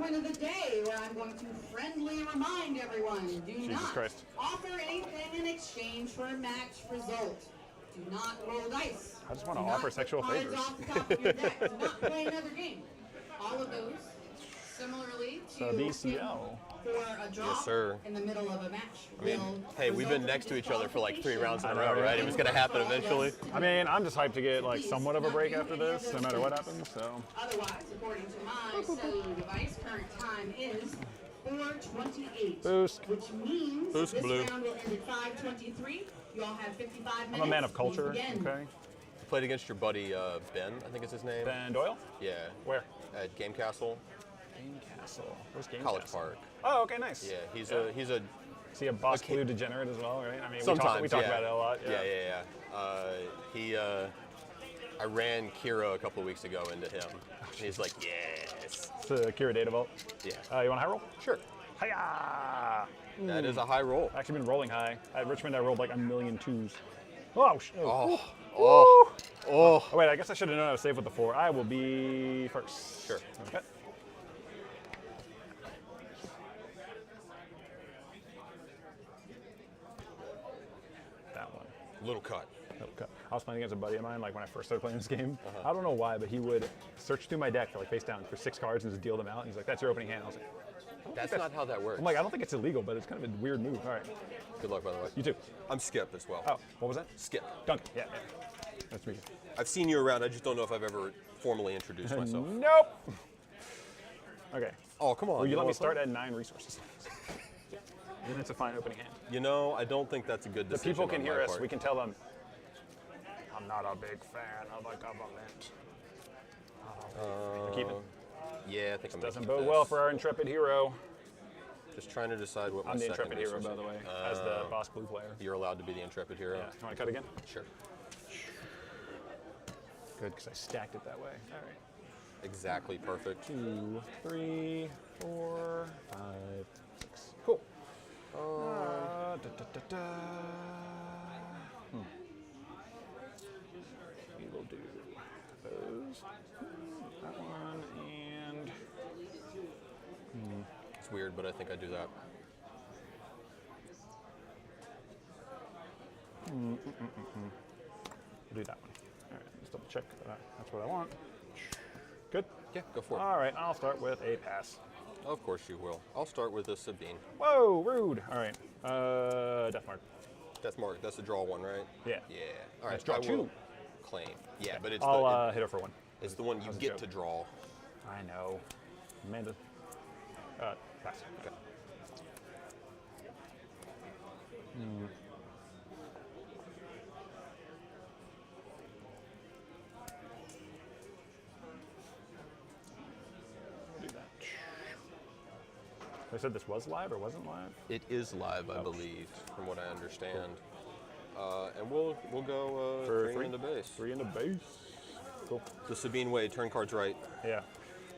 point of the day where I'm going to friendly remind everyone, do not offer anything in exchange for a match result. Do not roll dice. I just want to offer sexual favors. Off the top of your deck. Do not play another game. All of those, similarly to BCL. For a draw in the middle of a match. I mean, hey, we've been next to each other for like 3 rounds in a row, right? It was going to happen eventually. I mean, I'm just hyped to get like somewhat of a break after this, no matter what happens. So. Otherwise, according to my cellular device, current time is 4:28. Boost. Which means Boost this blue. round will end at 5:23. You all have 55 minutes. I'm a man of culture. Okay. You played against your buddy Ben, I think is his name. Ben Doyle? Yeah. Where? At Game Castle. Game Castle. Where's Game College Castle? Park. Oh, okay, nice. Yeah, he's a Is he a boss blue degenerate as well, right? I mean, sometimes we talk about it a lot. Yeah. I ran Kira a couple of weeks ago into him. And he's like, yes. It's a Kira data vault. Yeah. You want a high roll? Sure. Hiya! That is a high roll. I've actually been rolling high. At Richmond, I rolled like a million twos. Oh, Oh, wait, I guess I should have known I was safe with the 4. I will be first. Sure. Okay. That one. Little cut. I was playing against a buddy of mine, like when I first started playing this game. I don't know why, but he would search through my deck, like face down, for 6 cards and just deal them out. And he's like, "That's your opening hand." I was like, That's not how that works. I'm like, I don't think it's illegal, but it's kind of a weird move. All right. Good luck, by the way. You too. I'm Skip as well. Oh, what was that? Skip. Duncan. Yeah. That's me. I've seen you around. I just don't know if I've ever formally introduced myself. Nope. Okay. Oh, come on. Will you let me start at 9 resources? And it's a fine opening hand. You know, I don't think that's a good decision. The people can hear us. Part. We can tell them, I'm not a big fan of the government. Keep it. Yeah, I think I'm Doesn't bode well for our intrepid hero. Just trying to decide what my I'm the second intrepid hero, by the way, as the boss blue player. You're allowed to be the intrepid hero. Yeah. You want to cut again? Sure. Good, because I stacked it that way. All right. Exactly perfect. 2, 3, 4, 5, 6. Cool. We will do those. That one and. It's weird, but I think I do that. We'll do that one. All right, let's double check that that's what I want. Good? Yeah, go for it. All right, I'll start with a pass. Of course you will. I'll start with a Sabine. Whoa, rude. All right, Death Mark. Death Mark, that's the draw one, right? Yeah. Yeah. All right, Let's draw I 2. will claim. Yeah, but it's I'll hit her for 1. It's the one you get to draw. I know. Amanda. Pass. Okay. Do that. They said this was live or wasn't live? It is live, I believe, from what I understand. And we'll go for 3 into base. 3 into base. Cool. The Sabine way, turn cards right. Yeah.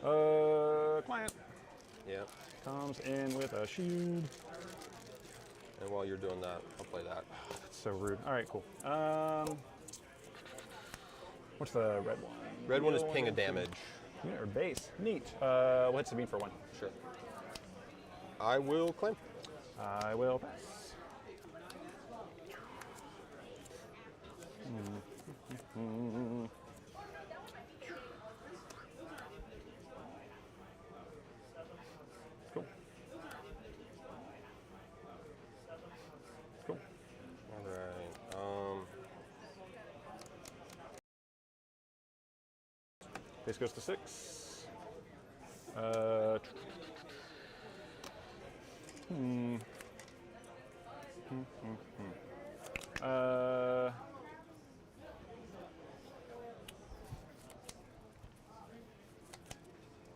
Client. Yeah. Comes in with a shield. And while you're doing that, I'll play that. That's so rude. All right, cool. What's the red one? Red one is ping a damage. Unit or base. Neat. We'll hit Sabine for 1. Sure. I will claim. I will pass. Cool. Cool. All right. Base goes to 6. I'll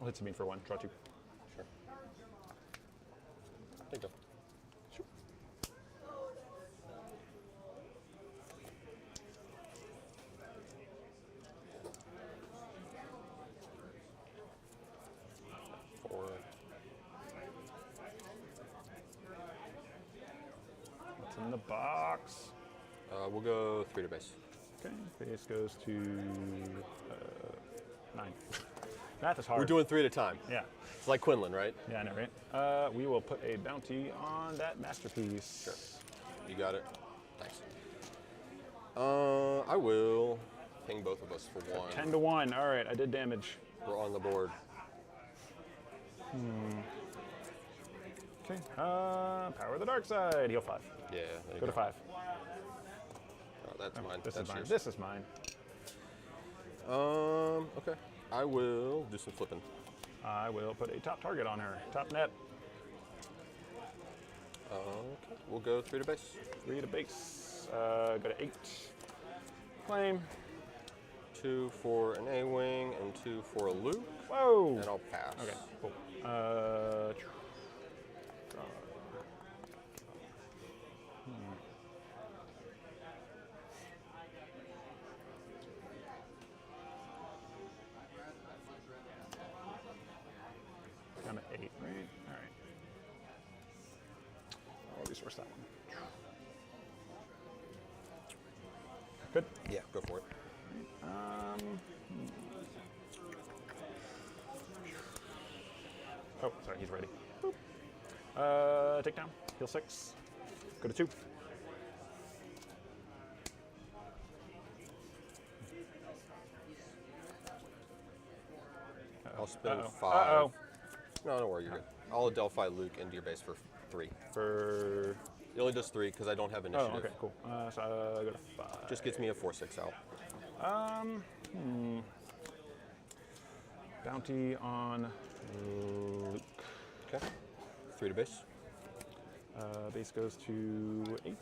hit Sabine for 1. Draw 2. Sure. There you go. Sure. What's in the box? We'll go 3 to base. Okay, base goes to 9. Math is hard. We're doing 3 at a time. Yeah. like Quinlan, right? Yeah, I know, right? We will put a bounty on that masterpiece. Sure. You got it. Thanks. I will ping both of us for 1. 10 to 1. All right, I did damage. We're on the board. Okay. Power of the dark side. Heal 5. Yeah. There you Go to 5. Oh, that's mine. This That's is mine. yours. This is mine. Okay. I will do some flipping. I will put a top target on her. Top net. Okay. We'll go 3 to base. 3 to base. Go to 8. Claim. 2 for an A-wing and 2 for a Luke. Whoa. And I'll pass. Okay, cool. I'm at 8, right? All right. I'll resource that one. Good. Yeah, go for it. Oh, sorry, he's ready. Boop. Take down. Heal 6. Go to 2. I'll spend 5. Uh-oh. No, don't worry, you're good. I'll Adelphi Luke into your base for 3. For... It only does 3 because I don't have initiative. Oh, okay, cool. So go to 5. Just gets me a 4/6 out. Bounty on Luke. Okay. 3 to base. Base goes to 8.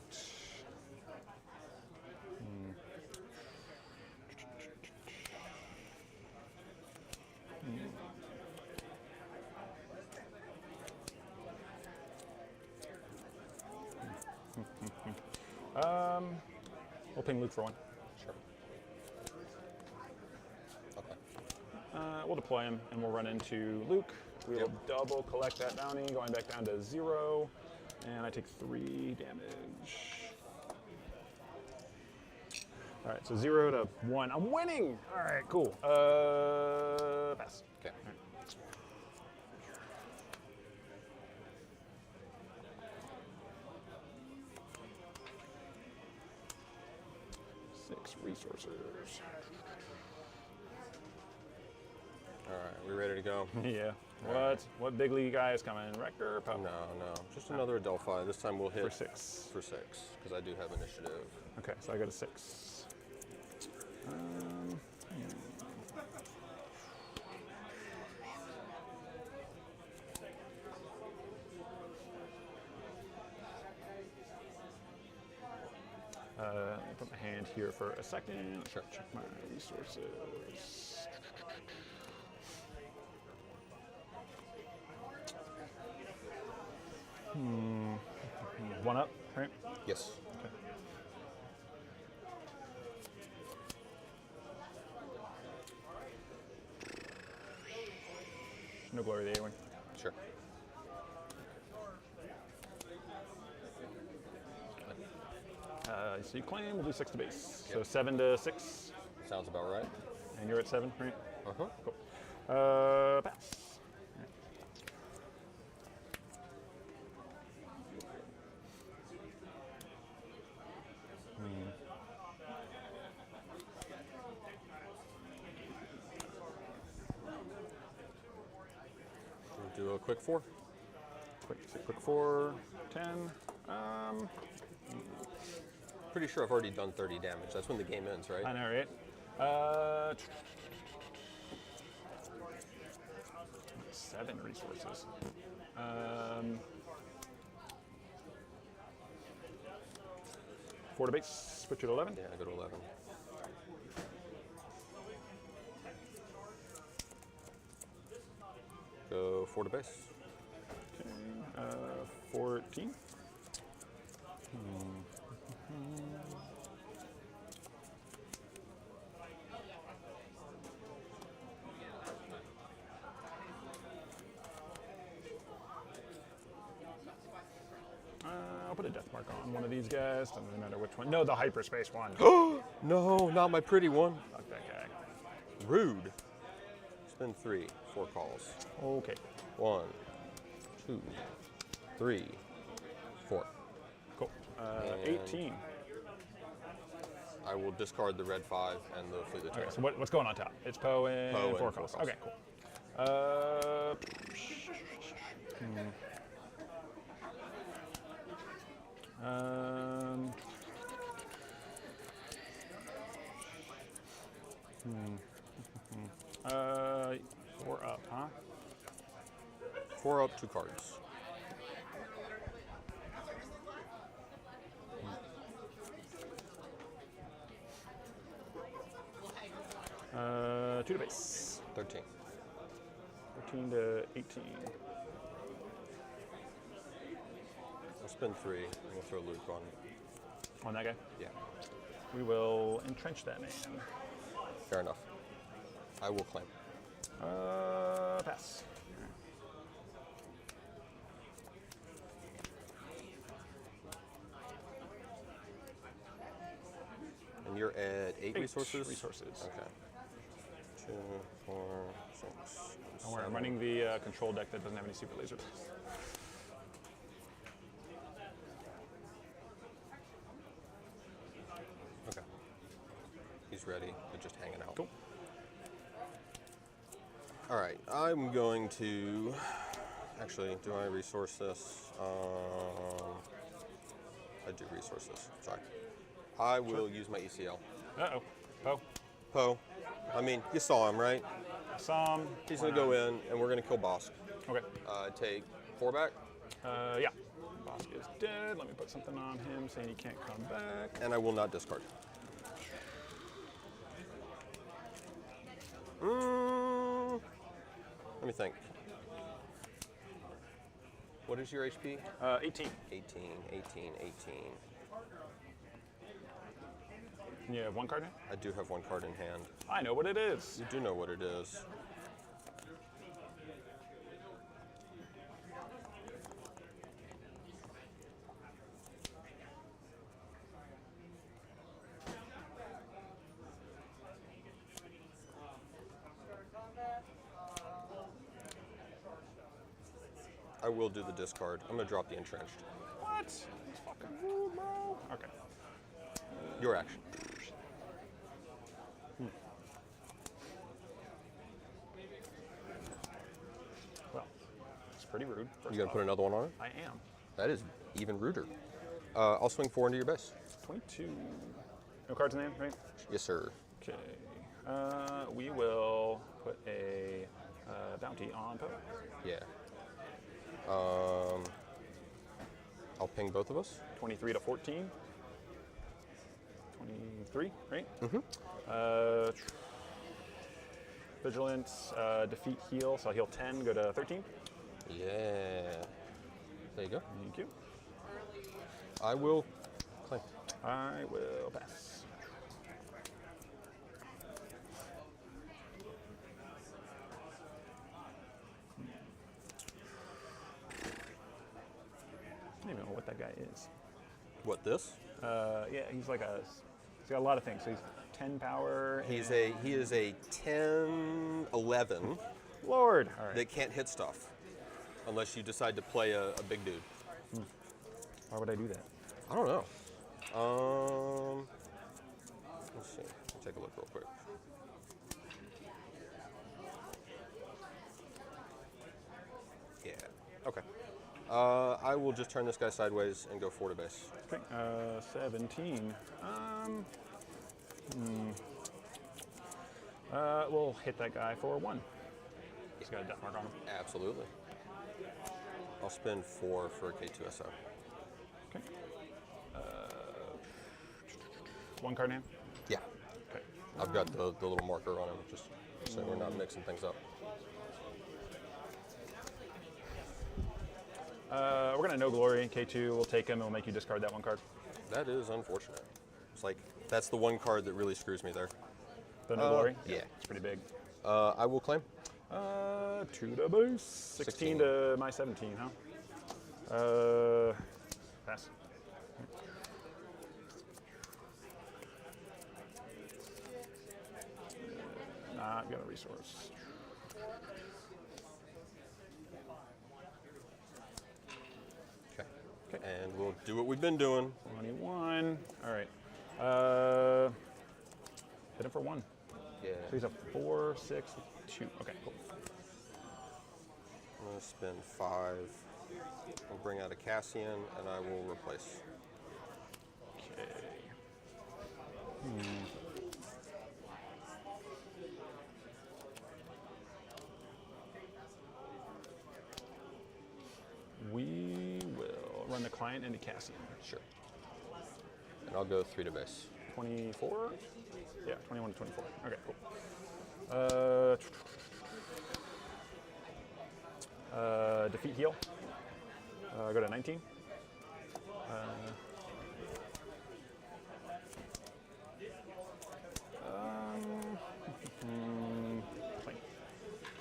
We'll ping Luke for 1. Sure. Okay. We'll deploy him, and we'll run into Luke. We will double collect that bounty, going back down to 0, and I take 3 damage. All right, so 0 to 1. I'm winning. All right, cool. Pass. Okay. All right. 6 resources. All right, we ready to go? Yeah. All What big league guy is coming? Rector? Poe? No. Just another Adelphi. This time we'll hit For 6. For 6, because I do have initiative. Okay, so I go to 6. Let me put my hand here for a second. Sure. Check my resources. One up, right? Yes. Okay. No glory to the A-wing. Sure. So you claim, we'll do 6 to base. Yep. So 7 to 6, Sounds about right. and you're at 7, right? Uh-huh. Cool. Pass. We'll do a quick 4. Quick 4, 10. Pretty sure I've already done 30 damage. That's when the game ends, right? I know, right? 7 resources. 4 to base, put you to 11. Yeah, I go to 11. Go 4 to base. Okay, 14. I'll put a death mark on one of these guys. Doesn't really matter which one. No, the hyperspace one. No, not my pretty one. Fuck that guy. Rude. spend 3, 4 calls. Okay. 1, 2, 3, 4. Cool. 18. I will discard the red 5 and the Fleet Lieutenant. Okay, so what's going on top? It's Poe and Poe and 4 4 calls. calls. Okay, cool. Uh, 4 up, huh? 4 up, 2 cards. Uh, 2 to base. 13. 13 to 18. I'll spend 3 and we'll throw Luke on. On that guy? Yeah, We will entrench that man. fair enough. I will claim. Pass. And you're at 8 resources? Resources. Okay. 2, 4, 6, Don't worry, I'm 7. running the control deck that doesn't have any super laser. Okay. He's ready. They're just hanging out. Cool. All right. I'm going to. Actually, do I resource this? I do resource this. Sorry. I will use my ECL. Uh-oh. Poe. Poe. I mean, you saw him, right? Some. He's going to go in, and we're going to kill Bosk. Okay. Take 4 back, Yeah. Bosk is dead. Let me put something on him saying he can't come back. and I will not discard. Let me think. What is your HP? 18. 18, 18, 18. You have 1 card now? I do have 1 card in hand. I know what it is. You do know what it is. I will do the discard. I'm going to drop the entrenched. What? That's fucking rude, bro. Okay. Your action. Well, it's pretty rude. You going to put another one on it? I am. That is even ruder. I'll swing 4 into your base. 22. No cards in the hand, right? Yes, sir. Okay. We will put a bounty on Poe. Yeah. I'll ping both of us. 23 to 14. 23, right? Mm-hmm. Vigilance, defeat, heal. So I'll heal 10, go to 13. Yeah. There you go. Thank you. I will claim. I will pass. I don't even know what that guy is. What, this? Yeah, he's like he's got a lot of things. So he's 10 power. He is a 10, 11 Lord. All right. that can't hit stuff unless you decide to play a big dude. Why would I do that? I don't know. Let's see. Let's take a look real quick. Yeah. Okay. I will just turn this guy sideways and go 4 to base. Okay. 17. We'll hit that guy for 1. He's got a death mark on him. Absolutely. I'll spend 4 for a K2SO. Okay. 1 card in hand? Yeah. Okay. I've got the little marker on him just so we're not mixing things up. We're going to No Glory. K2, we'll take him and we'll make you discard that 1 card. That is unfortunate. It's like, that's the 1 card that really screws me there. The No Glory? Yeah. It's pretty big. I will claim. 2 to base. 16 to my 17, huh? Pass. Not gonna resource. Okay. And we'll do what we've been doing. 21. All right. Hit him for 1. Yeah. So he's a 4, 6, 2. Okay, cool. I'm going to spend 5. I'll bring out a Cassian, and I will replace. Okay. We will run the client into Cassian. Sure. And I'll go 3 to base. 24? Yeah, 21 to 24. Okay, cool. Defeat heal. Go to 19.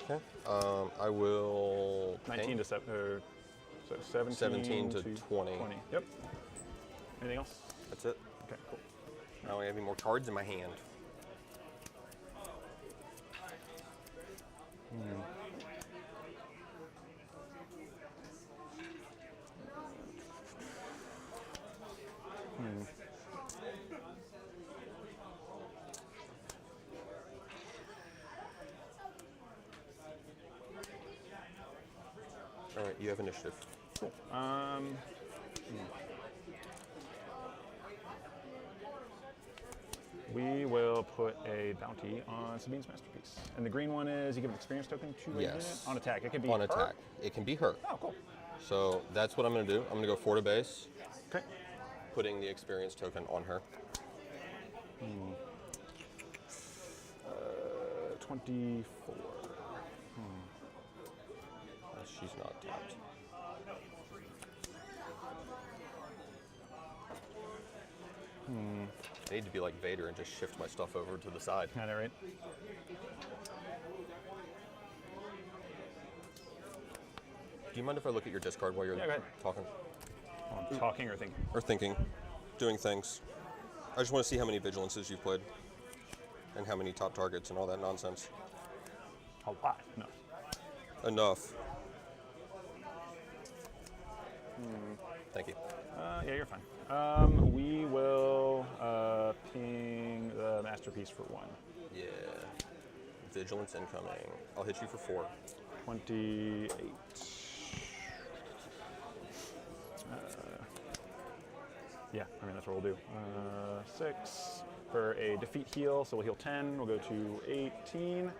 Okay. I will 19 to 7, so 17 to 20. Yep. Anything else? That's it. Okay, cool. I don't have any more cards in my hand. All right, you have initiative. Cool. We will put a bounty on Sabine's masterpiece. And the green one is you give an experience token to a unit on attack. It can be on her? attack. It can be her. Oh, cool. So that's what I'm going to do. I'm going to go 4 to base, Okay. putting the experience token on her. 24. She's not tapped. I need to be like Vader and just shift my stuff over to the side. Got it right. Do you mind if I look at your discard while you're Yeah, go ahead. talking? I'm talking or thinking? Or thinking, doing things. I just want to see how many Vigilances you've played and how many top targets and all that nonsense. A lot. No. Enough. Thank you. Yeah, you're fine. We will ping the masterpiece for 1. Yeah. Vigilance incoming. I'll hit you for 4. 28. Yeah, I mean, that's what we'll do. 6 for a defeat heal, so we'll heal 10. We'll go to 18.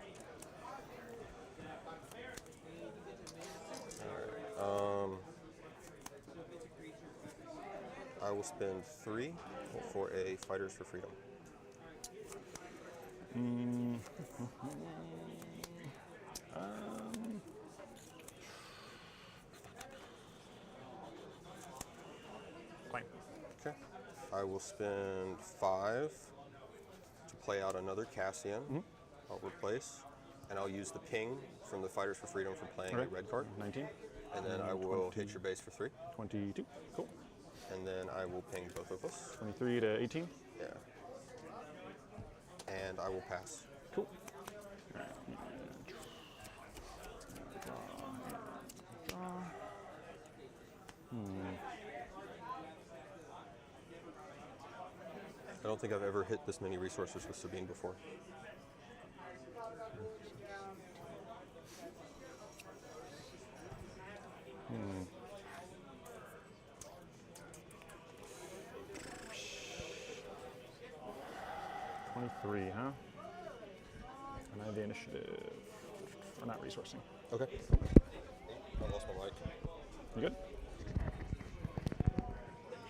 I will spend 3 for a Fighters for Freedom. Claim. Okay. I will spend 5 to play out another Cassian. I'll replace, and I'll use the ping from the Fighters for Freedom for playing a red card. 19. And then I will hit your base for 3. 22. Cool. And then I will ping both of us. 23 to 18. Yeah. And I will pass. Cool. I don't think I've ever hit this many resources with Sabine before. Three, huh? And I have the initiative. Or not resourcing. Okay. I lost my mic. You good?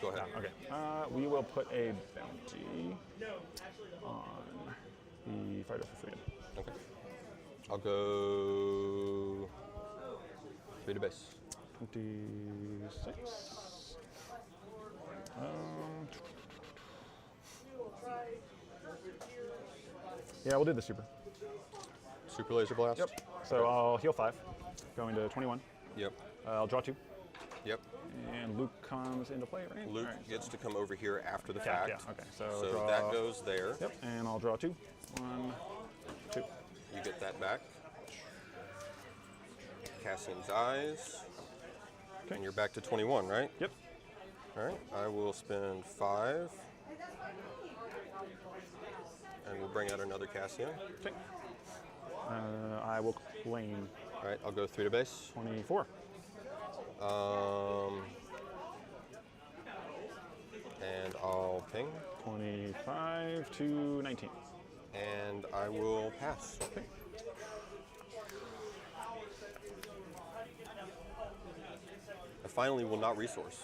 Go ahead. Okay. We will put a bounty on the Fighter for Freedom. Okay. I'll go 3 to base. 26. Yeah, we'll do the super. Super Laser Blast? Yep. So I'll heal 5, going to 21. Yep. I'll draw 2. Yep. And Luke comes into play, right? Luke gets to come over here after the fact. Yeah, okay. So So draw, that goes there. Yep, and I'll draw 2. 1, 2. You get that back. Cassian's eyes. Okay. And you're back to 21, right? Yep. All right. I will spend 5. And we'll bring out another Cassian. Okay. I will claim. All right. I'll go 3 to base. 24. And I'll ping. 25 to 19. And I will pass. Okay. I finally will not resource.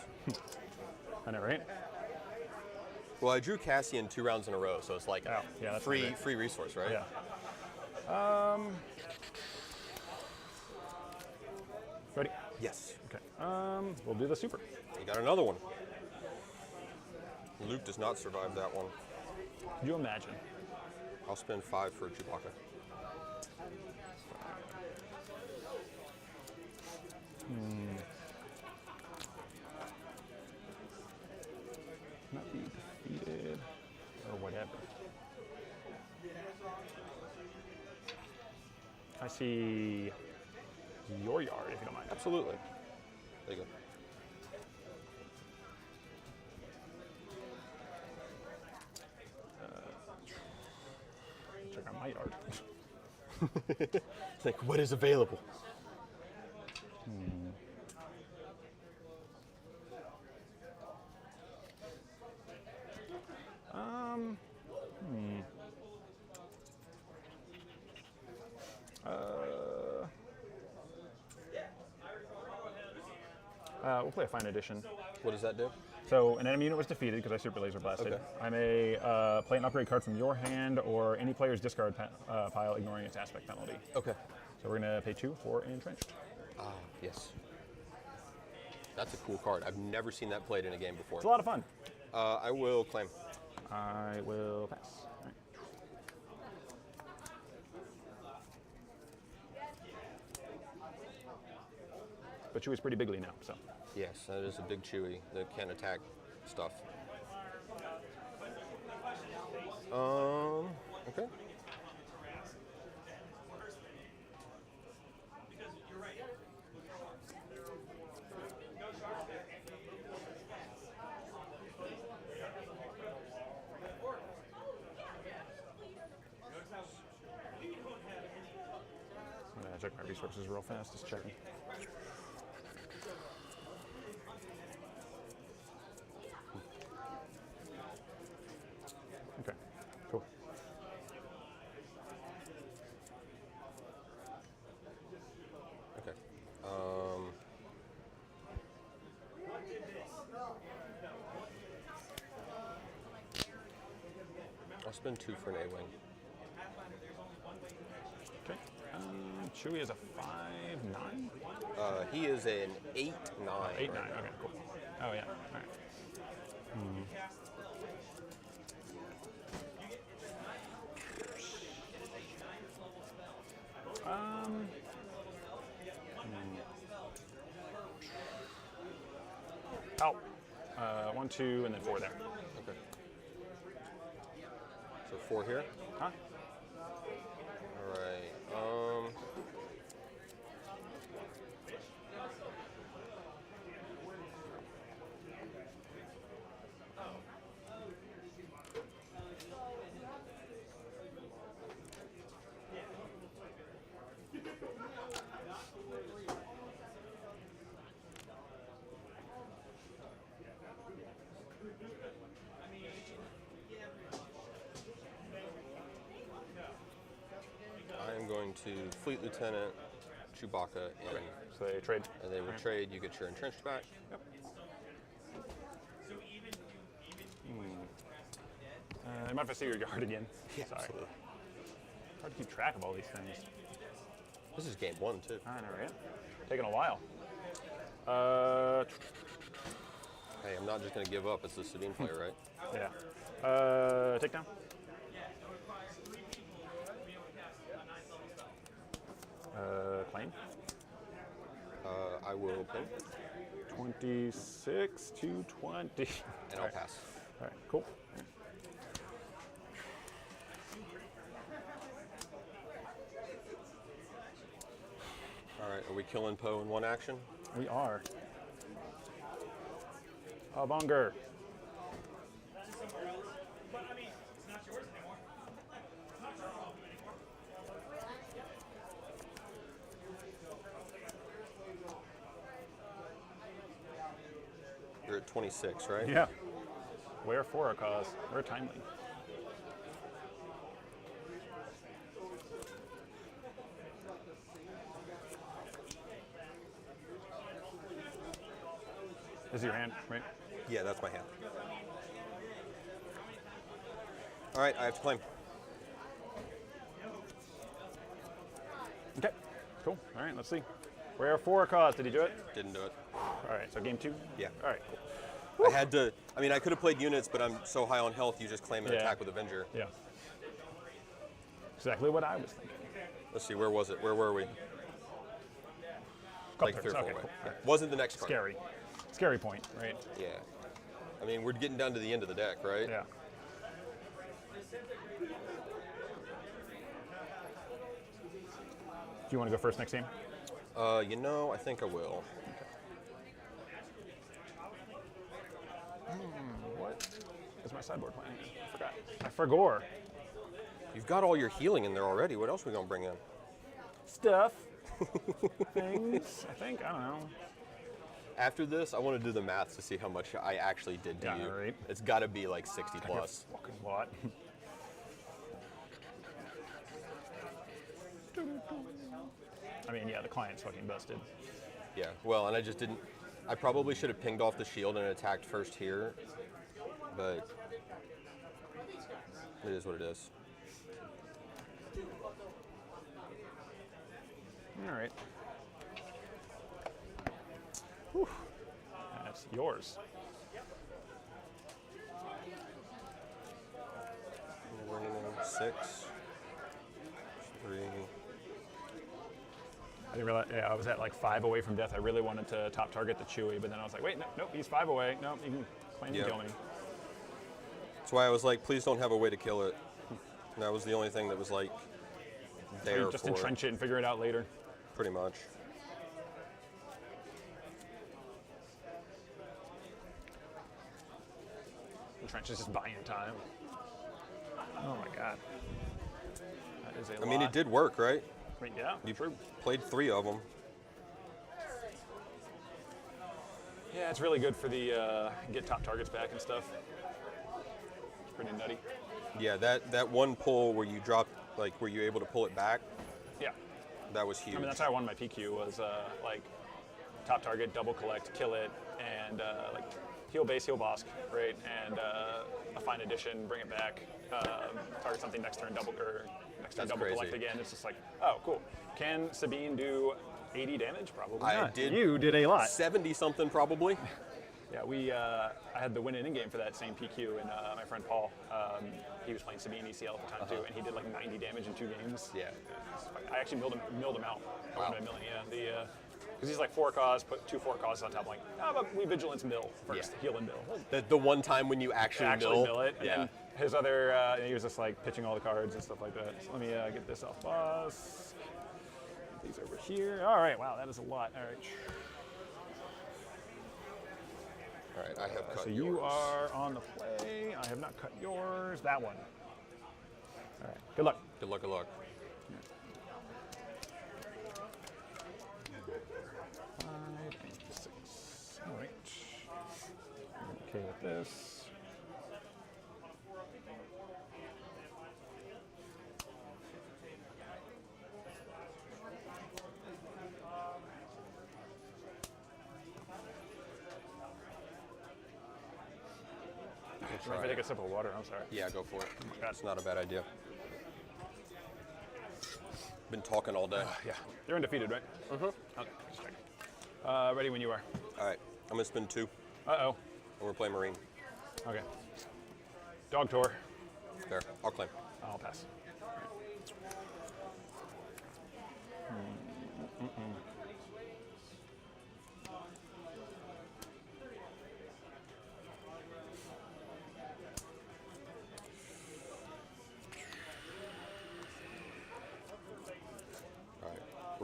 I know, right? Well, I drew Cassian 2 rounds in a row, so it's like Oh, yeah, that's free not great. free resource, right? Yeah. Ready? Yes. Okay. We'll do the super. You got another one. Luke does not survive that one. Could you imagine? I'll spend 5 for Chewbacca. Not be defeated or whatever. I see your yard, if you don't mind. Absolutely. There you go. Check out my yard. It's like, what is available? We'll play a fine edition. What does that do? So an enemy unit was defeated because I super laser blasted. Okay. I may play an upgrade card from your hand or any player's discard pile, ignoring its aspect penalty. Okay. So we're gonna pay 2 for Entrenched. Ah, yes. That's a cool card. I've never seen that played in a game before. It's a lot of fun. I will claim. I will pass. All right. But Chewie's pretty bigly now, so. Yes, that is a big Chewie that can attack stuff. Okay. I'm gonna check my resources real fast, just checking. Okay, cool. Okay. I'll spend 2 for an A-Wing. Okay. Chewie is a 5/9? He is an 8-9. 8/9. Okay, cool. Oh yeah. All right. Out. 1, 2, and then 4 there. Okay. So 4 here. Huh? All right. I am going to Fleet Lieutenant Chewbacca in, So they trade. and they will trade. You get your entrenched back. Yep. You might have to see your yard again. Yeah, Sorry. absolutely. Hard to keep track of all these things. This is game 1 too. I know, right? Taking a while. Hey, I'm not just going to give up. It's the Sabine player, right? Yeah. Take down. Claim. I will pin, 26 to 20. and I'll pass. All right, cool. All right. are we killing Poe in one action? We are. Bonger. You're at 26, right? Yeah. Where for a cause? Where timely? This is your hand, right? Yeah, that's my hand. All right, I have to claim. Okay, cool. All right, let's see. Where for a cause? Did he do it? Didn't do it. All right, so game 2? Yeah. All right, cool. I had to, I mean, I could have played units, but I'm so high on health, you just claim an attack with Avenger. Yeah. Exactly what I was thinking. Let's see, where was it? Where were we? Like 3 or 4 okay, away. cool. Yeah. Wasn't the next card. Scary. Scary point, right? Yeah. I mean, we're getting down to the end of the deck, right? Yeah. Do you want to go first next game? You know, I think I will. What is my sideboard playing? I forgot. I forgot. You've got all your healing in there already. What else are we going to bring in? Stuff. Things. I think. I don't know. After this, I want to do the math to see how much I actually did to you. Right. It's got to be like 60 plus. Fucking what? I mean, yeah, the client's fucking busted. Yeah, well, and I just didn't. I probably should have pinged off the shield and attacked first here, but it is what it is. All right. Whew. That's yours. We're running on 6, 3. I didn't realize, yeah, I was at like 5 away from death. I really wanted to top target the Chewie, but then I was like, wait, no, nope, he's 5 away. Nope, you can claim and kill me. That's why I was like, please don't have a way to kill it. And that was the only thing that was like there Just for entrench it and figure it out later. pretty much. Entrench is just buying time. Oh my god. That is a lot. I mean, it did work, right? I mean, yeah, You true. played 3 of them. Yeah, it's really good for the get top targets back and stuff. It's pretty nutty. Yeah, that one pull where you dropped, like, were you able to pull it back? Yeah. That was huge. I mean, that's how I won my PQ was like top target, double collect, kill it, and like heal base, heal boss, right? And a fine addition, bring it back, target something next turn, double crazy. collect again. It's just like, oh, cool. Can Sabine do 80 damage? Probably I not. did. You did a lot. 70 something probably. Yeah, I had the win in game for that same PQ, and my friend Paul, he was playing Sabine ECL at the time too, and he did like 90 damage in 2 games. Yeah. I actually milled him out. Wow. Yeah, because he's like 4 cause, put 2 4 causes on top. I'm like, how about we vigilance mill first, heal and mill. The one time when you actually Mill it. And Yeah. then his other, he was just like pitching all the cards and stuff like that. So let me get this off boss. These over here. All right, wow, that is a lot. All right. All right, I have cut So yours. you are on the play. I have not cut yours. That one. All right. Good luck. Good luck, good luck. 5 and 6. All right. I'm okay with this. If I take a sip of water, I'm sorry. Yeah, go for it. God. That's not a bad idea. Been talking all day. Yeah. You're undefeated, right? Mm-hmm. Okay, just checking. Ready when you are. All right, I'm gonna spin 2, Uh-oh. and we're playing Marine. Okay. Dog tour. There, I'll claim. I'll pass.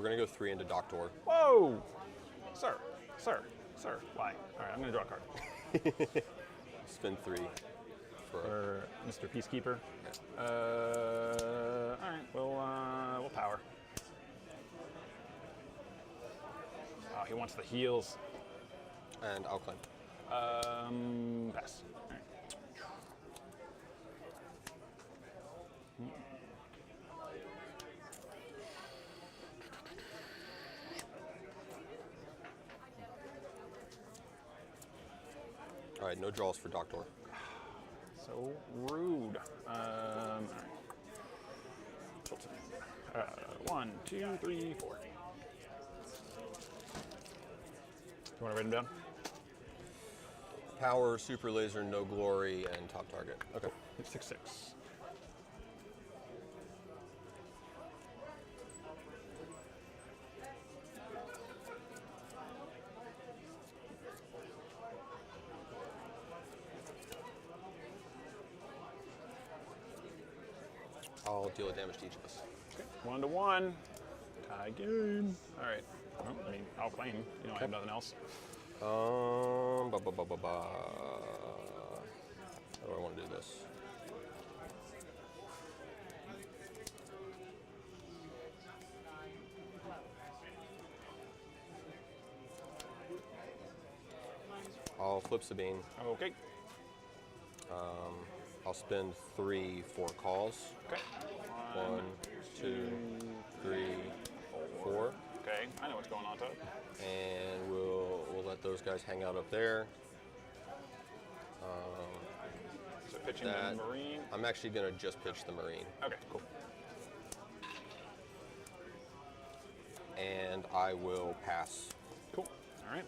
We're going to go 3 into Doctor. Whoa! Sir. Why? All right, I'm going to draw a card. Spend 3 for Mr. Peacekeeper. Yeah. All right, we'll power. Oh, he wants the heals. And I'll claim. Pass. All right. All right, no draws for Doctor. So rude. All right. 1, 2, 3, 4. You want to write them down? Power, super laser, no glory, and top target. Okay. 6/6. I'll deal a damage to each of us. Okay. 1-1. Tie game. All right. Well, I mean, I'll claim. You know, I have nothing else. How do I want to do this? I'll flip Sabine. Okay. I'll spend 3 for calls. Okay. 1, 2, 3, 4. Okay. I know what's going on, Todd. And we'll let those guys hang out up there. So pitching the Marine. I'm actually going to just pitch the Marine. Okay, cool. And I will pass. Cool. All right.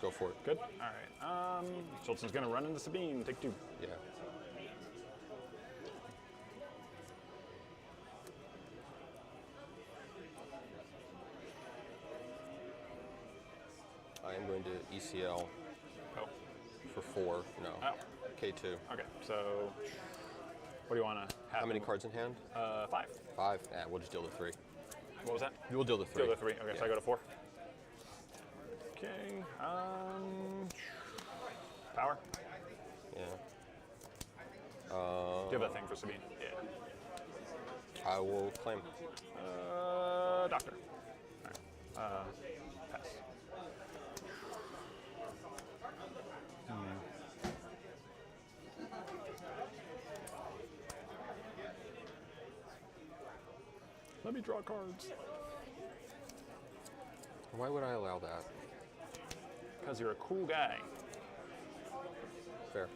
Go for it. Good. All right. Schultz's gonna run into Sabine. Take 2. Yeah. I am going to ECL Oh. for 4. No. Oh. K2. Okay. So, what do you want to have? How many cards in hand? 5. 5. We'll just deal the 3. What was that? We'll deal the 3. Deal the 3. Okay, Yeah. so I go to 4. Okay. Power. Yeah. Do you have a thing for Sabine? Yeah. I will claim. Doctor. All right. Pass. Let me draw cards. Why would I allow that? Because you're a cool guy. Fair.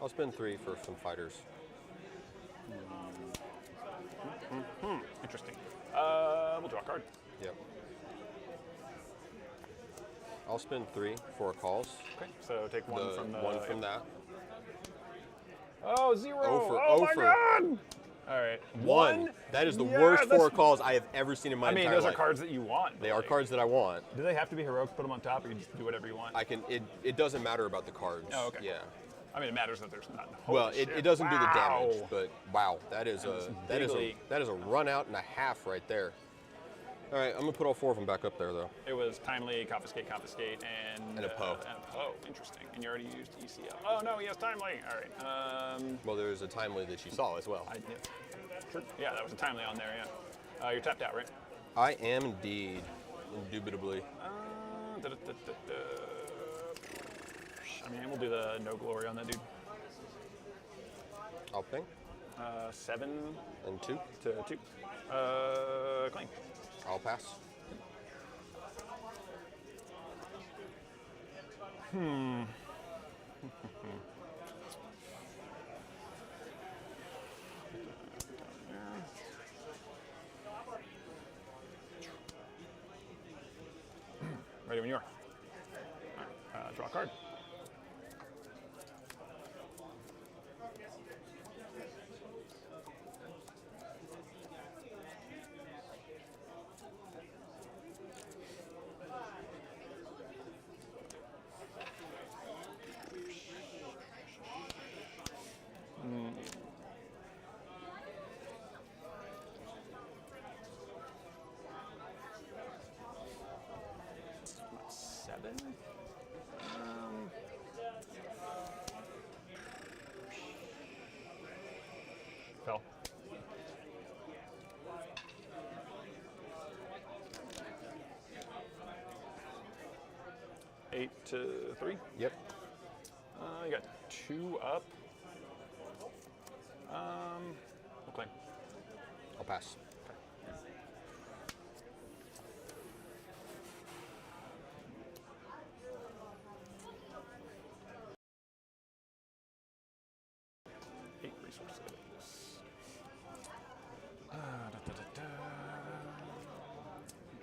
I'll spend 3 for some fighters. Interesting. We'll draw a card. Yep. I'll spend 3 for calls. Okay. So take 1 from the. 1 from that. Oh, 0. Oh my for. God. All right. 1. That is the Yeah, worst that's- 4 calls I have ever seen in my I mean, entire those life. are cards that you want. They are cards that I want. Do they have to be heroic? Put them on top, or you just do whatever you want? I can. It doesn't matter about the cards. Oh, okay. Yeah. I mean, it matters that there's not. Well, Holy it shit. doesn't do the Wow. damage, but wow, that is a run out and a half right there. All right, I'm gonna put all 4 of them back up there though. It was timely, confiscate, and a Poe. And a Poe. Interesting. And you already used ECL. Oh no, he has timely. All right. Well, there's a timely that you saw as well. Sure. Yeah, that was a timely on there. Yeah. You're tapped out, right? I am indeed, indubitably. I mean, we'll do the no glory on that dude. I'll ping. 7 And 2. to 2. Claim. I'll pass. Ready when you are. All right, draw a card. to 3. Yep. You got 2 up. We'll claim. I'll pass. Okay. 8 resources.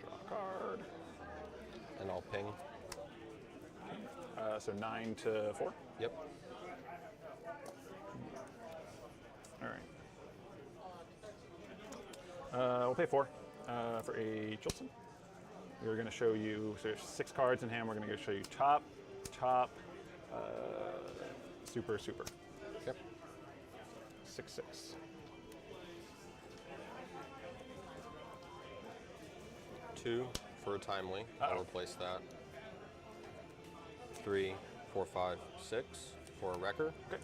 Draw a card. And I'll ping. So 9 to 4. Yep. All right. We'll pay 4 for a Jolson. We're going to show you, so there's 6 cards in hand. We're going to show you top, super. Yep. 6/6. Two for a timely. I'll replace that. 3, 4, 5, 6 for a wrecker. Okay.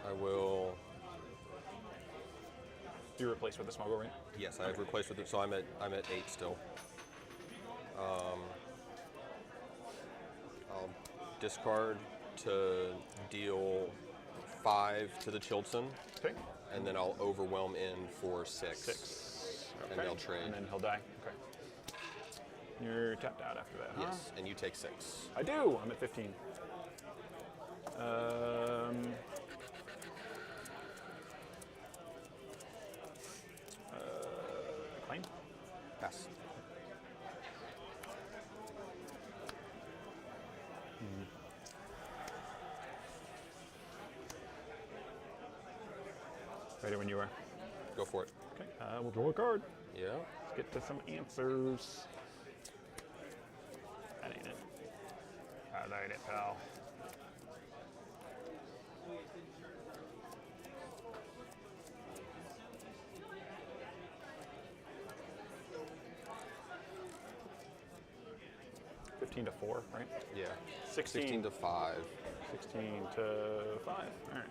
I will. You replace with the smuggle, right? Yes, I have replaced with it, so I'm at 8 still. I'll discard to deal 5 to the Chilton, Okay. and then I'll overwhelm in for 6. 6. Okay. And they'll trade. And then he'll die. Okay. You're tapped out after that, huh? Yes, and you take 6. I do. I'm at 15. Claim. Pass. Ready when you are. Go for it. Okay. We'll draw a card. Yeah. Let's get to some answers. That ain't it. That ain't it, pal. $15 to 4, right? Yeah. 16 to 5. 16 to 5. All right.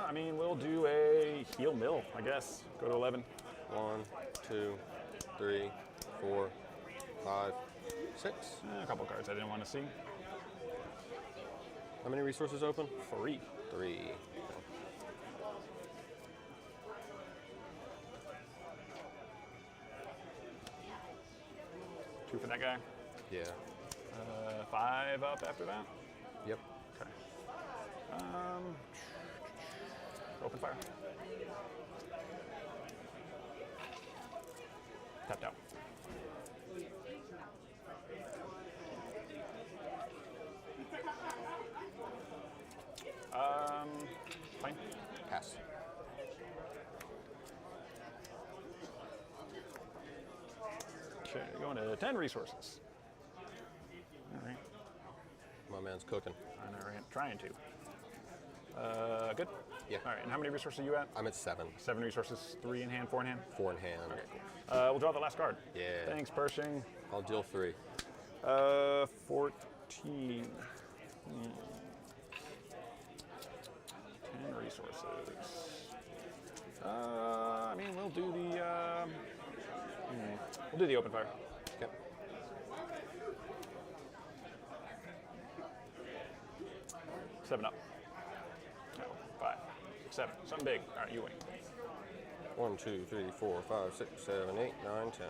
I mean, we'll do a heal mill, I guess. Go to 11. 1, 2, 3, 4, 5, 6. A couple cards I didn't want to see. How many resources open? 3. 3. 2 for that guy. Yeah. 5 up after that. Yep. Okay. Open fire. Tapped out. Fine. Pass. Okay, going to 10 resources. All right. My man's cooking. I know, right? Trying to. Good? Yeah. All right, and how many resources are you at? I'm at 7. 7 resources, 3 in hand, 4 in hand? 4 in hand. Okay, cool. We'll draw the last card. Yeah. Thanks, Pershing. I'll deal 3. 14. 10 resources. I mean, we'll do the open fire. Okay. Seven up. No, 5, 7. Something big. All right, you win. 1, 2, 3, 4, 5, 6, 7, 8, 9, 10.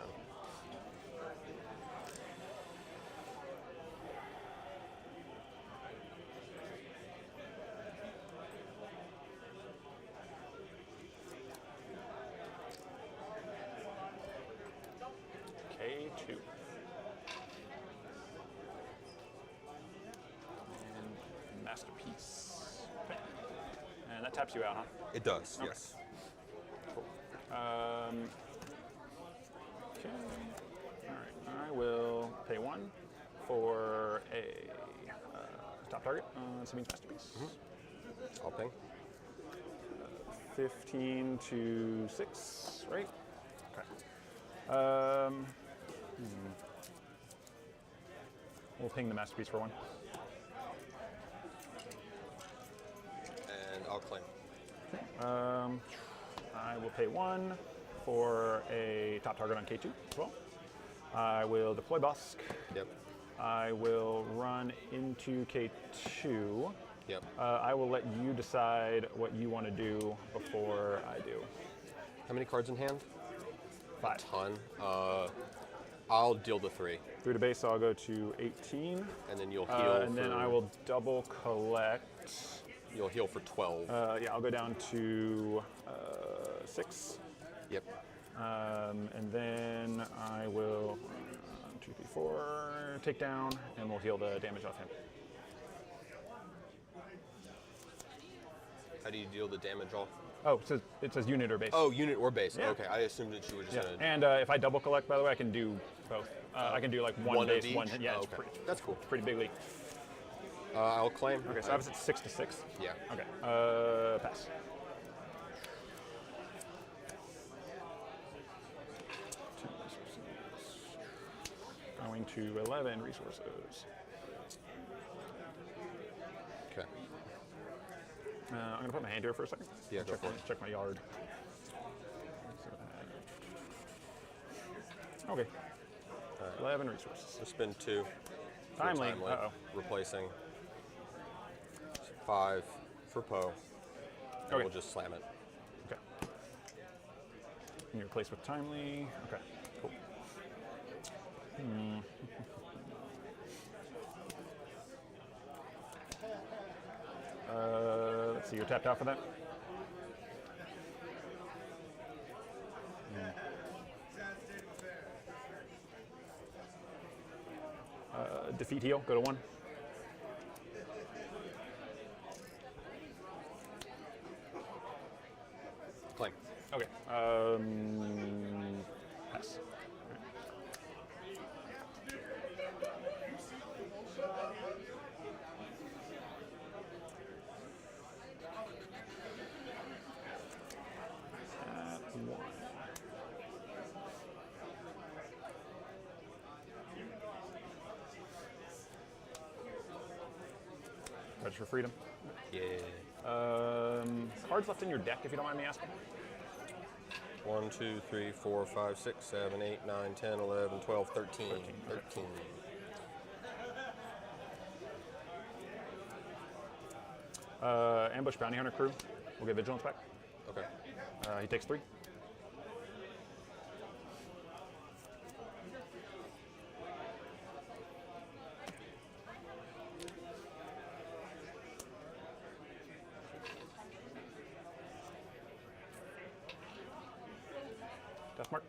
K2. And masterpiece. Okay. And that taps you out, huh? It does, Okay. yes. Cool. Okay. All right. I will pay 1 for a top target. So means masterpiece. I'll ping. 15 to 6, right? Okay. We'll ping the masterpiece for 1. And I'll claim. I will pay 1 for a top target on K2 as well. I will deploy Bosk. Yep. I will run into K2. Yep. I will let you decide what you want to do before I do. How many cards in hand? 5. Ton. I'll deal the 3. 3 to base, so I'll go to 18. And then you'll heal. And then I will double collect. You'll heal for 12. Yeah, I'll go down to 6. Yep. And then I will 2, 3, 4 take down, and we'll heal the damage off him. How do you deal the damage off? Oh, it says unit or base. Oh, unit or base. Yeah. Okay, I assumed that you were just Yeah. gonna. And if I double collect, by the way, I can do both. I can do like one of base, each? one. Yeah, Oh, it's okay. pretty. That's cool. Pretty big league. I'll claim. Okay, so I was at 6 to 6. Yeah. Okay. Pass. Going to 11 resources. Okay. I'm gonna put my hand here for a second. Yeah, go for it. Check my yard. Okay. 11 resources. So spend 2. for Timely. Uh-oh. Replacing 5 for Poe. And Okay. we'll just slam it. Okay. And you replace with timely. Okay. Cool. Let's see. You're tapped out for that. Defeat heal. Go to 1. Claim. Okay. Pass. At 1. Register for freedom. Yeah. Cards left in your deck, if you don't mind me asking. 1, 2, 3, 4, 5, 6, 7, 8, 9, 10, 11, 12, 13. 13. Ambush Bounty Hunter crew. We'll get Vigilance back. Okay. He takes 3. Death mark.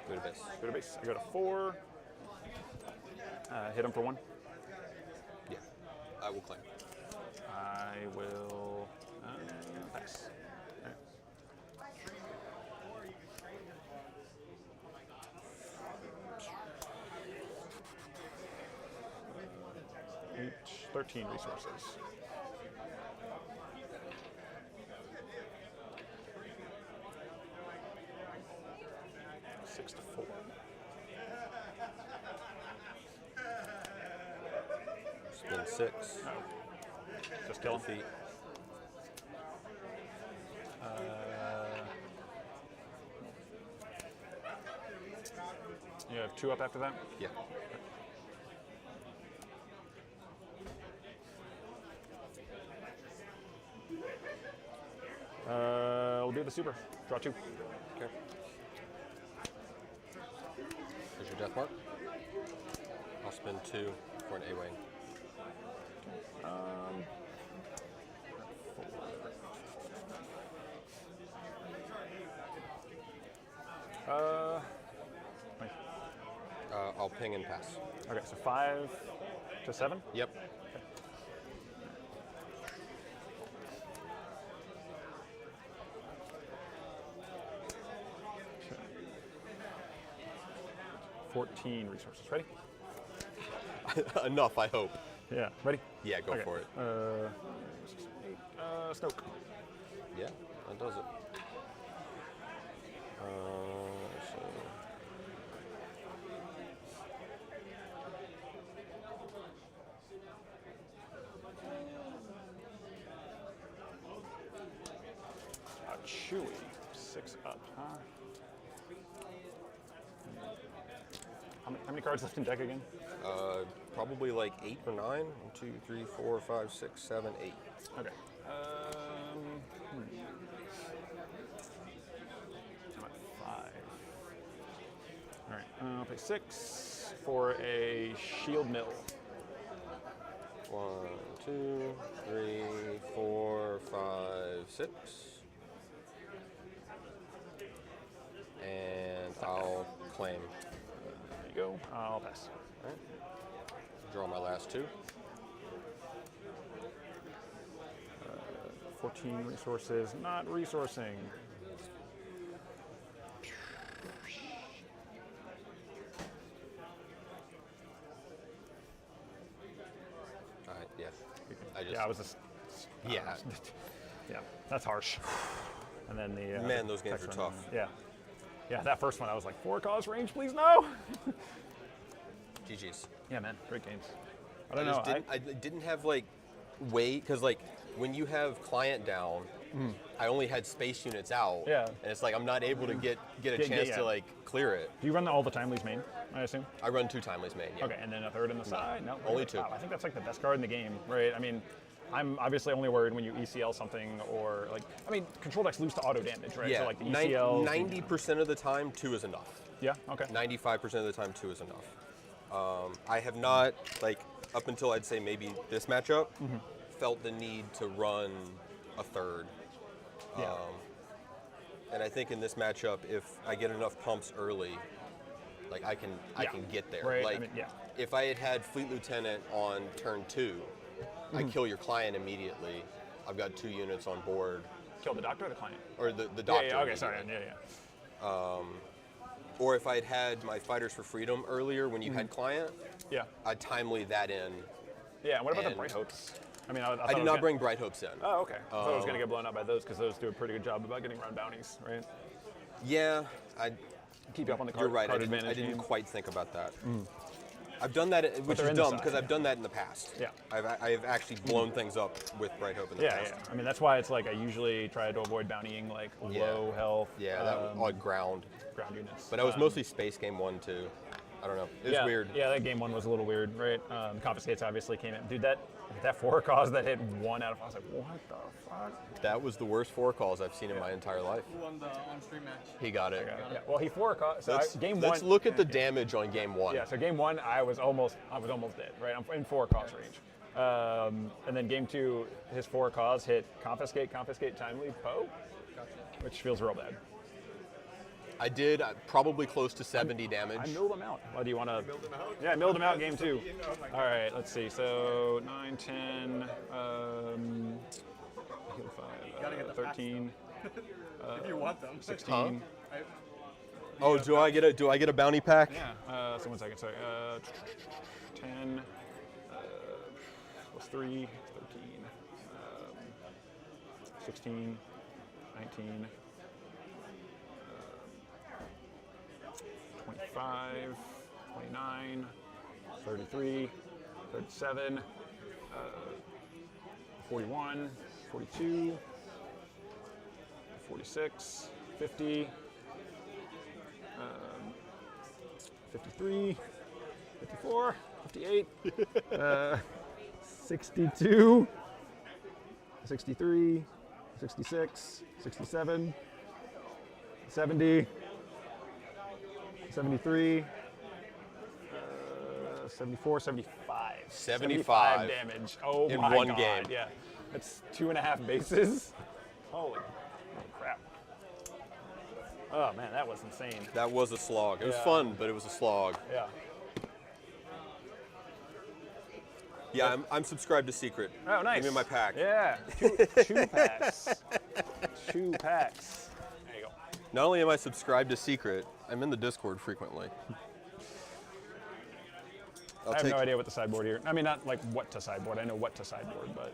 Go to base. Go to base. I go to 4. Hit him for 1. Yeah. I will claim. I will pass. Right. 13 resources. Six to 4. Spend 6. Oh. Just kill him. Defeat. You have 2 up after that? Yeah. We'll do the super. Draw 2. Okay. There's your death mark. I'll spend 2 for an A-Wing. I'll ping and pass. Okay, so 5 to 7? Yep. Okay. 14 resources. Ready? Enough, I hope. Yeah. Ready? Yeah, go for it. Snoke. Yeah, that does it. 6 up, huh? How many cards left in deck again? Probably like 8 or 9. 1, 2, 3, 4, 5, 6, 7, 8. Okay. I'm at 5. All right. I'll pay 6 for a shield mill. 1, 2, 3, 4, 5, 6. And I'll claim. There you go. I'll pass. All right. Draw my last 2. 14 resources, not resourcing. All right, yeah. Yeah, I was just. Yeah. Yeah, that's harsh. And then the. Man, those games are next tough. one, yeah. Yeah, that first one, I was like, 4 cause range, please, no! GG's. Yeah, man, great games. I don't know. I didn't have like weight, because like when you have client down, I only had space units out. Yeah. And it's like I'm not able to get a chance to like clear it. Do you run all the Timely's main, I assume? I run 2 Timely's main, yeah. Okay, and then a third in the side? No, only 2. Wow, I think that's like the best card in the game, right? I mean, I'm obviously only worried when you ECL something or like, I mean, control decks lose to auto damage, right? Yeah, So like the ECL. 90% of the time, 2 is enough. Yeah, okay. 95% of the time, 2 is enough. I have not, like, up until I'd say maybe this matchup, felt the need to run a third. Yeah. And I think in this matchup, if I get enough pumps early, like I can get there. Right, Like I mean, yeah. if I had had Fleet Lieutenant on turn 2, I kill your client immediately. I've got 2 units on board. Kill the doctor or the client? Or the doctor. Yeah, okay, sorry. Yeah. Or if I'd had my Fighters for Freedom earlier when you had client, Yeah. I'd timely that in. Yeah, and what about the And- Bright Hopes? I mean, I I thought did it was not gonna- bring Bright Hopes in. Oh, okay. I thought I was going to get blown up by those because those do a pretty good job about getting around bounties, right? Yeah, Keep you up on the card, you're right. card I advantage didn't game. quite think about that. I've done that, which they're is in the dumb side, because I've yeah. done that in the past. Yeah. I've actually blown things up with Bright Hope in the Yeah, past. yeah. I mean, that's why it's like I usually try to avoid bountying like low health Yeah, that was all ground. ground units. But I was mostly Space Game 1 too. I don't know. It was yeah, weird. Yeah, that game 1 was a little weird, right? Confiscates obviously came in. Dude, that 4 cause that hit 1 out of 5, I was like, what the fuck? That was the worst 4 calls I've seen in my entire life. Who won the on-stream match? He got it. Yeah. Well, he 4 cause. So game 1. Let's look at the damage on game 1. Yeah, so game 1, I was almost dead, right? I'm in 4 cause range. And then game 2, his 4 cause hit confiscate, timely, Poe, which feels real bad. I did probably close to 70 damage. I milled him out. Well, do you want to? Yeah, I milled him out game 2. All right, let's see. So 9, 10, heal 5, 13, If you want them. 16. Oh, do I get a bounty pack? Yeah. So 1 second. Sorry. 10 plus 3, 13, 16, 19. 25, 29, 33, 37, 41, 42, 46, 50, 53, 54, 58, 62, 63, 66, 67, 70, 73, 74, 75. 75 damage. Oh in my one God. game. Yeah. That's 2.5 bases. Holy crap. Oh man, that was insane. That was a slog. It was Yeah. fun, but it was a slog. Yeah. Yeah, I'm subscribed to Secret. Oh, nice. Give me my pack. Yeah. Two packs. 2 packs. There you go. Not only am I subscribed to Secret, I'm in the Discord frequently. I have no idea what the sideboard here. I mean, not like what to sideboard. I know what to sideboard, but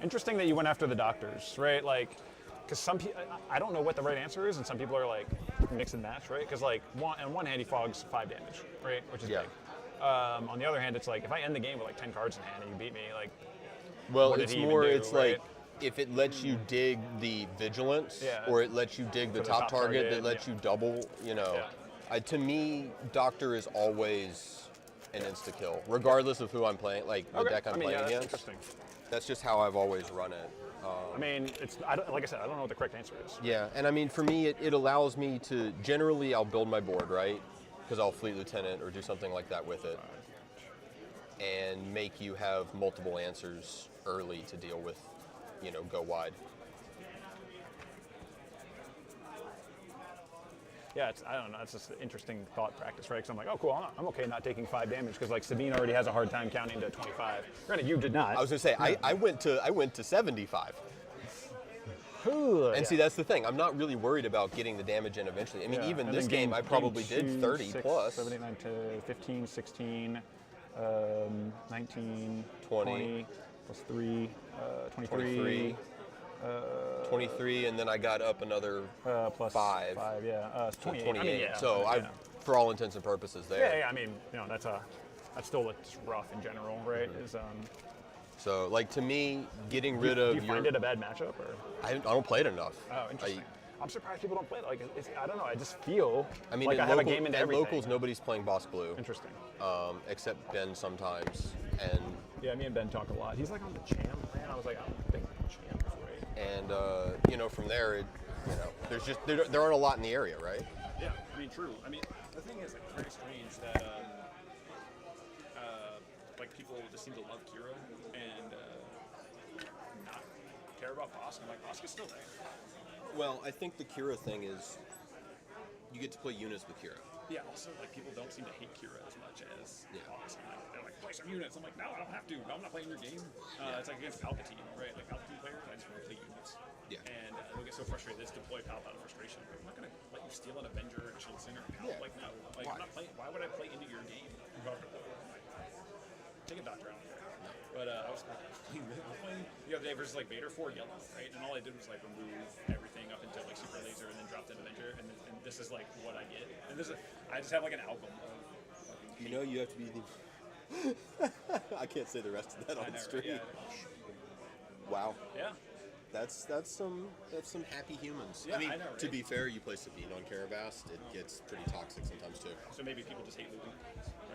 interesting that you went after the doctors, right? Like, because some people, I don't know what the right answer is, and some people are like mix and match, right? Because like on one hand he fogs 5 damage, right, which is Yeah. big. On the other hand, it's like if I end the game with like 10 cards in hand and you beat me, like, Well, what did it's he even more. do, It's right? like if it lets you dig the vigilance, Yeah. or it lets you dig the For the top top target target, that lets yeah. you double, you know. Yeah. To me, Doctor is always an insta-kill, regardless of who I'm playing, like the deck I'm playing that's against. interesting. That's just how I've always run it. I mean, like I said, I don't know what the correct answer is. Yeah, and I mean, for me, it allows me to, generally, I'll build my board, right? Because I'll Fleet Lieutenant or do something like that with it, and make you have multiple answers early to deal with, you know, go wide. Yeah, I don't know. It's just an interesting thought practice, right? Because I'm like, oh, cool. I'm okay not taking 5 damage because like Sabine already has a hard time counting to 25. Granted, you did not. I was gonna say, I went to 75. And see, that's the thing. I'm not really worried about getting the damage in eventually. I mean, even this game, I probably did 30 6, plus. 7, 8, 9, 10, 15, 16, 19, 20, plus 3, 23. 23, and then I got up another plus 5. 5, yeah. 28. 28. I mean, yeah. So yeah. for all intents and purposes, there. Yeah, I mean, you know, that still looks rough in general, right? So, like, to me, getting rid of Do you find it a bad matchup, or? I don't play it enough. Oh, interesting. I'm surprised people don't play it. Like, I don't know. I just feel I mean, like I have a game into at everything. locals, nobody's playing Boss Blue. Interesting. Except Ben sometimes. And yeah, me and Ben talk a lot. He's like on the champ, man. I was like, I don't think champ is right. And you know, from there, there's just there aren't a lot in the area, right? Yeah, I mean, true. I mean, the thing is, it's very strange that like people just seem to love Kira and not care about Bosk. I'm like, Bosk is still there. Well, I think the Kira thing is you get to play units with Kira. Yeah, also, like, people don't seem to hate Kira as much as Bosk. They're like, play some units. I'm like, no, I don't have to. I'm not playing your game. It's like against Palpatine, right? Like, Palpatine players, I just want to play units. Yeah. And they'll get so frustrated, they just deploy Palp out of frustration. Like, I'm not going to let you steal an Avenger or Shield Singer. Yeah. Like, no. Like, I'm not playing. Why would I play into your game? Take a Doctor out there. But I was playing the other day versus like Vader 4 yellow, right? And all I did was like remove everything up until like Super Laser and then dropped an Avenger, and this is like what I get. And I just have like an album of You know, you have to be the. I can't say the rest of that on the stream. Yeah. Wow. Yeah. That's some happy humans. Yeah, I mean, I know, to right? be fair, you play Sabine on Carabast, it gets pretty toxic sometimes too. So maybe people just hate losing.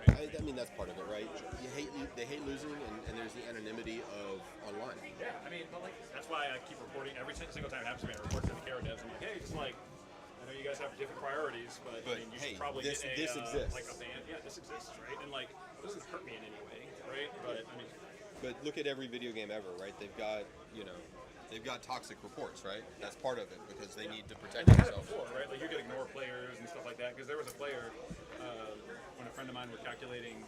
I mean, that's part of it, right? They hate losing, and there's the anonymity of online. Yeah, I mean, but like that's why I keep reporting every single time it happens to me. I report to the Kara devs. I'm like, hey, just like I know you guys have different priorities, but I mean, you should probably this get exists. like a band. Yeah, this exists, right? And like it doesn't hurt me in any way, right? But I mean, But look at every video game ever, right? They've got toxic reports, right? That's part of it because they need to protect they had it themselves. before, right? Like you could ignore players and stuff like that because there was a player when a friend of mine were calculating